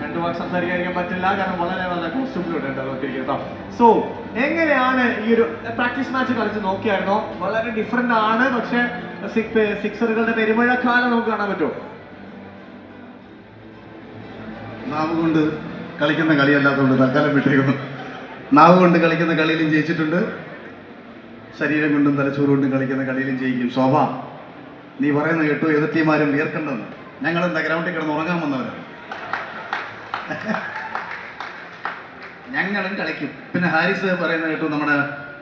രണ്ടു വാക്ക് സംസാരിക്കാൻ പറ്റില്ല, കാരണം വളരെ നല്ല കോസ്റ്റ്യൂമിലൂടെ കേട്ടോ. സോ എങ്ങനെയാണ് ഈ ഒരു പ്രാക്ടീസ് മാച്ച് കളിച്ച് നോക്കിയായിരുന്നോ? വളരെ ഡിഫറെന്റ് ആണ്, പക്ഷെ സിക്സറുകളുടെ പെരുമഴക്കാലം നമുക്ക് കാണാൻ പറ്റുമോ? നാവ് കൊണ്ട് കളിക്കുന്ന കളിയല്ലാത്തതുകൊണ്ട് തൽക്കാലം വിട്ടേക്കുന്നു. നാവ് കൊണ്ട് കളിക്കുന്ന കളിയിലും ജയിച്ചിട്ടുണ്ട്, ശരീരം കൊണ്ടും തലച്ചോറ് കൊണ്ടും കളിക്കുന്ന കളിയിലും ജയിക്കും. ശോഭ, നീ പറയുന്ന കേട്ടു എതിർ ടീമാരും വിയർക്കണ്ടെന്ന്. ഞങ്ങളെന്താ ഗ്രൗണ്ടിൽ കിടന്ന് ഉറങ്ങാൻ വന്നവരാണ്. ഞങ്ങളും കളിക്കും. പിന്നെ ഹാരിസ് പറയുന്ന കേട്ടു നമ്മുടെ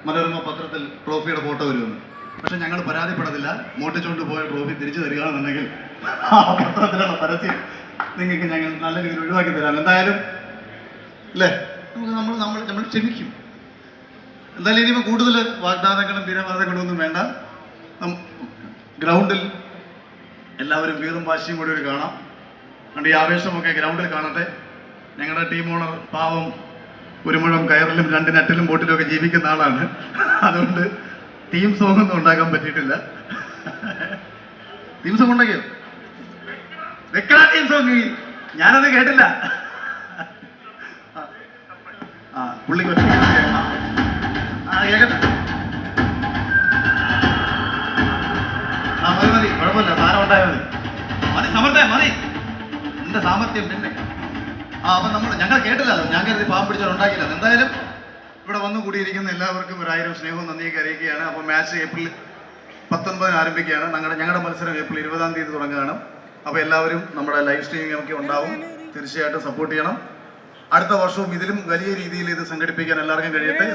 മനോരമ പത്രത്തിൽ ട്രോഫിയുടെ ഫോട്ടോ വരുമെന്ന്. പക്ഷെ ഞങ്ങൾ പരാതിപ്പെടത്തില്ല. മോട്ടിച്ചുകൊണ്ട് പോയ ട്രോഫി തിരിച്ചു തരികയാണെന്നുണ്ടെങ്കിൽ ആ പത്രത്തിലുള്ള പരസ്യം നിങ്ങൾക്ക് ഞങ്ങൾ നല്ല രീതിയിൽ ഒഴിവാക്കി തരാം. എന്തായാലും അല്ലേ, നമ്മൾ ക്ഷമിക്കും. എന്തായാലും ഇനിയിപ്പോൾ കൂടുതൽ വാഗ്ദാനങ്ങളും വീരവാദങ്ങളും ഒന്നും വേണ്ട. ഗ്രൗണ്ടിൽ എല്ലാവരും വീറും വാശിയും കൂടി ഒരു കാണാം. അതുകൊണ്ട് ഈ ആവേശമൊക്കെ ഗ്രൗണ്ടിൽ കാണട്ടെ. ഞങ്ങളുടെ ടീം ഓണർ പാവം ഒരു മുഴം കയറിലും 2 നട്ടിലും ബോട്ടിലും ഒക്കെ ജീവിക്കുന്ന ആളാണ്. അതുകൊണ്ട് ടീം സോങ് ഒന്നും ഉണ്ടാക്കാൻ പറ്റിയിട്ടില്ല. ടീം സോങ് ഉണ്ടാക്കിയോ? വെക്കണ ടീം സോങ് ഞാനത് കേട്ടില്ല. പുള്ളിക്ക് കേക്കട്ടെ. മതി കുഴപ്പമില്ല, സാധനം ഉണ്ടായാൽ മതി. സമർത്ഥ മതി, എന്റെ സാമർത്ഥ്യം പിന്നെ. അപ്പം ഞങ്ങൾ കേട്ടില്ല. ഞാൻ കരുതി പാവം പിടിച്ചാൽ ഉണ്ടാക്കില്ല. എന്തായാലും ഇവിടെ വന്നു കൂടിയിരിക്കുന്ന എല്ലാവർക്കും 1000 സ്നേഹവും നന്ദിയൊക്കെ അറിയിക്കുകയാണ്. അപ്പോൾ മാച്ച് ഏപ്രിൽ 19 ആരംഭിക്കുകയാണ്. ഞങ്ങളുടെ മത്സരം ഏപ്രിൽ 20 തീയതി തുടങ്ങുകയാണ്. അപ്പോൾ എല്ലാവരും നമ്മുടെ ലൈവ് സ്ട്രീമിംഗ് ഒക്കെ ഉണ്ടാവും, തീർച്ചയായിട്ടും സപ്പോർട്ട് ചെയ്യണം. അടുത്ത വർഷവും ഇതിലും വലിയ രീതിയിൽ ഇത് സംഘടിപ്പിക്കാൻ എല്ലാവർക്കും കഴിയട്ടെ.